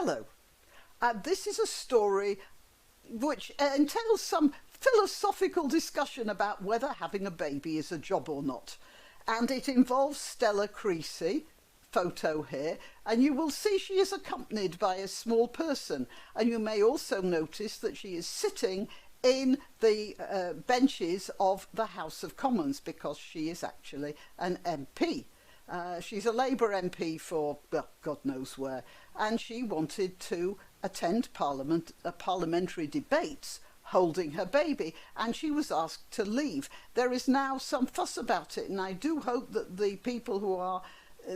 Costello. This is a story which entails some philosophical discussion about whether having a baby is a job or not. And it involves Stella Creasy, photo here, and you will see she is accompanied by a small person. And you may also notice that she is sitting in the benches of the House of Commons because she is actually an MP. She's a Labour MP for, well, God knows where, and she wanted to attend parliamentary debates holding her baby, and she was asked to leave. There is now some fuss about it, and I do hope that the people who are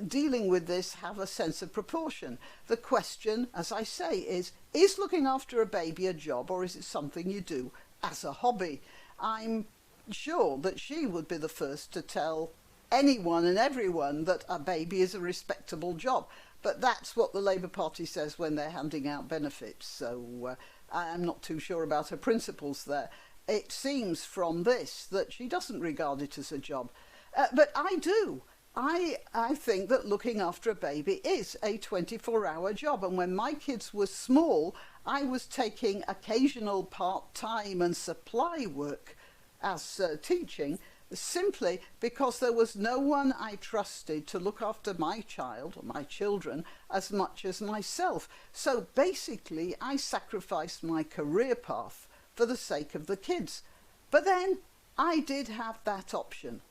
dealing with this have a sense of proportion. The question, as I say, is looking after a baby a job, or is it something you do as a hobby? I'm sure that she would be the first to tell anyone and everyone that a baby is a respectable job, but that's what the Labour Party says when they're handing out benefits, so I'm not too sure about her principles there. It seems from this that she doesn't regard it as a job, but I do. I think that looking after a baby is a 24-hour job, and when my kids were small I was taking occasional part-time and supply work as teaching, simply because there was no one I trusted to look after my child or my children as much as myself. So basically I sacrificed my career path for the sake of the kids. But then I did have that option.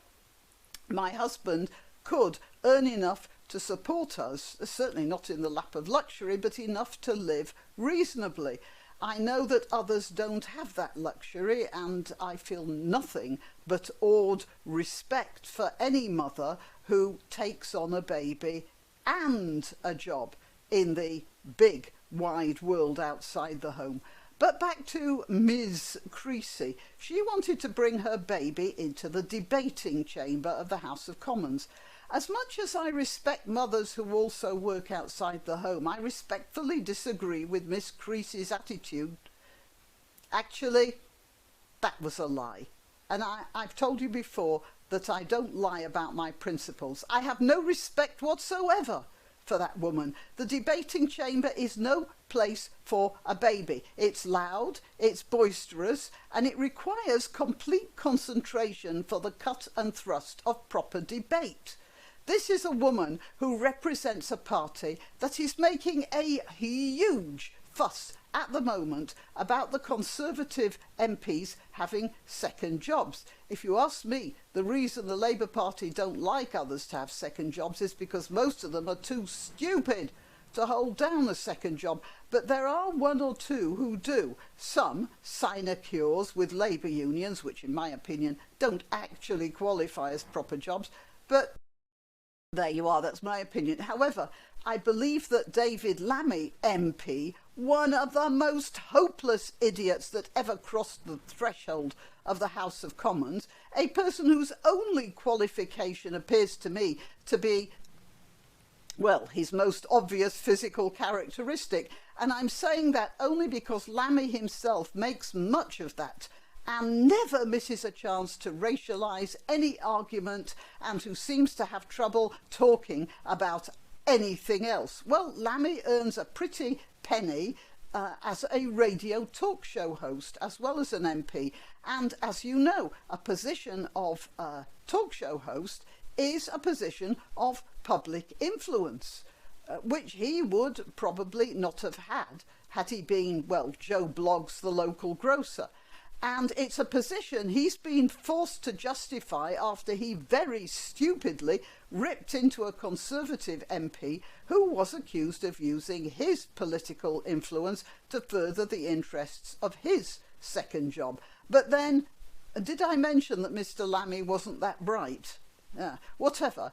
My husband could earn enough to support us, certainly not in the lap of luxury, but enough to live reasonably. I know that others don't have that luxury, and I feel nothing but awed respect for any mother who takes on a baby and a job in the big wide world outside the home. But back to Ms. Creasy. She wanted to bring her baby into the debating chamber of the House of Commons. As much as I respect mothers who also work outside the home, I respectfully disagree with Miss Creasy's attitude. Actually, that was a lie. And I've told you before that I don't lie about my principles. I have no respect whatsoever for that woman. The debating chamber is no place for a baby. It's loud, it's boisterous, and it requires complete concentration for the cut and thrust of proper debate. This is a woman who represents a party that is making a huge fuss at the moment about the Conservative MPs having second jobs. If you ask me, the reason the Labour Party don't like others to have second jobs is because most of them are too stupid to hold down a second job. But there are one or two who do. Some sinecures with labour unions, which in my opinion don't actually qualify as proper jobs, but there you are, that's my opinion. However, I believe that David Lammy MP, one of the most hopeless idiots that ever crossed the threshold of the House of Commons, a person whose only qualification appears to me to be, well, his most obvious physical characteristic. And I'm saying that only because Lammy himself makes much of that and never misses a chance to racialise any argument, and who seems to have trouble talking about anything else. Well, Lammy earns a pretty penny as a radio talk show host as well as an MP, and as you know, a position of talk show host is a position of public influence, which he would probably not have had he been, well, Joe Bloggs, the local grocer. And it's a position he's been forced to justify after he very stupidly ripped into a Conservative MP who was accused of using his political influence to further the interests of his second job. But then, did I mention that Mr. Lammy wasn't that bright? Whatever.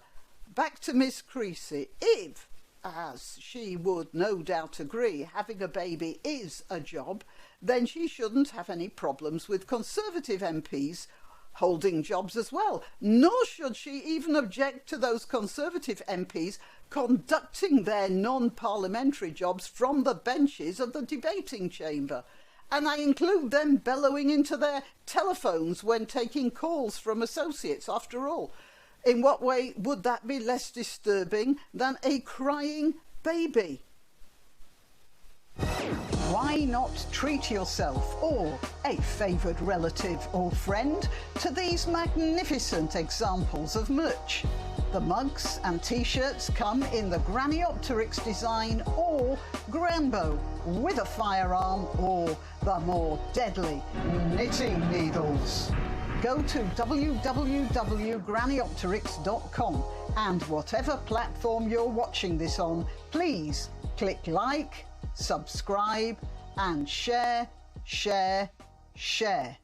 Back to Miss Creasy. If, as she would no doubt agree, having a baby is a job, then she shouldn't have any problems with Conservative MPs holding jobs as well. Nor should she even object to those Conservative MPs conducting their non-parliamentary jobs from the benches of the debating chamber. And I include them bellowing into their telephones when taking calls from associates. After all, in what way would that be less disturbing than a crying baby? Why not treat yourself or a favoured relative or friend to these magnificent examples of merch? The mugs and t-shirts come in the Graniopteryx design or Grambo with a firearm or the more deadly knitting needles. Go to www.graniopteryx.com and whatever platform you're watching this on, please click like, subscribe and share, share, share.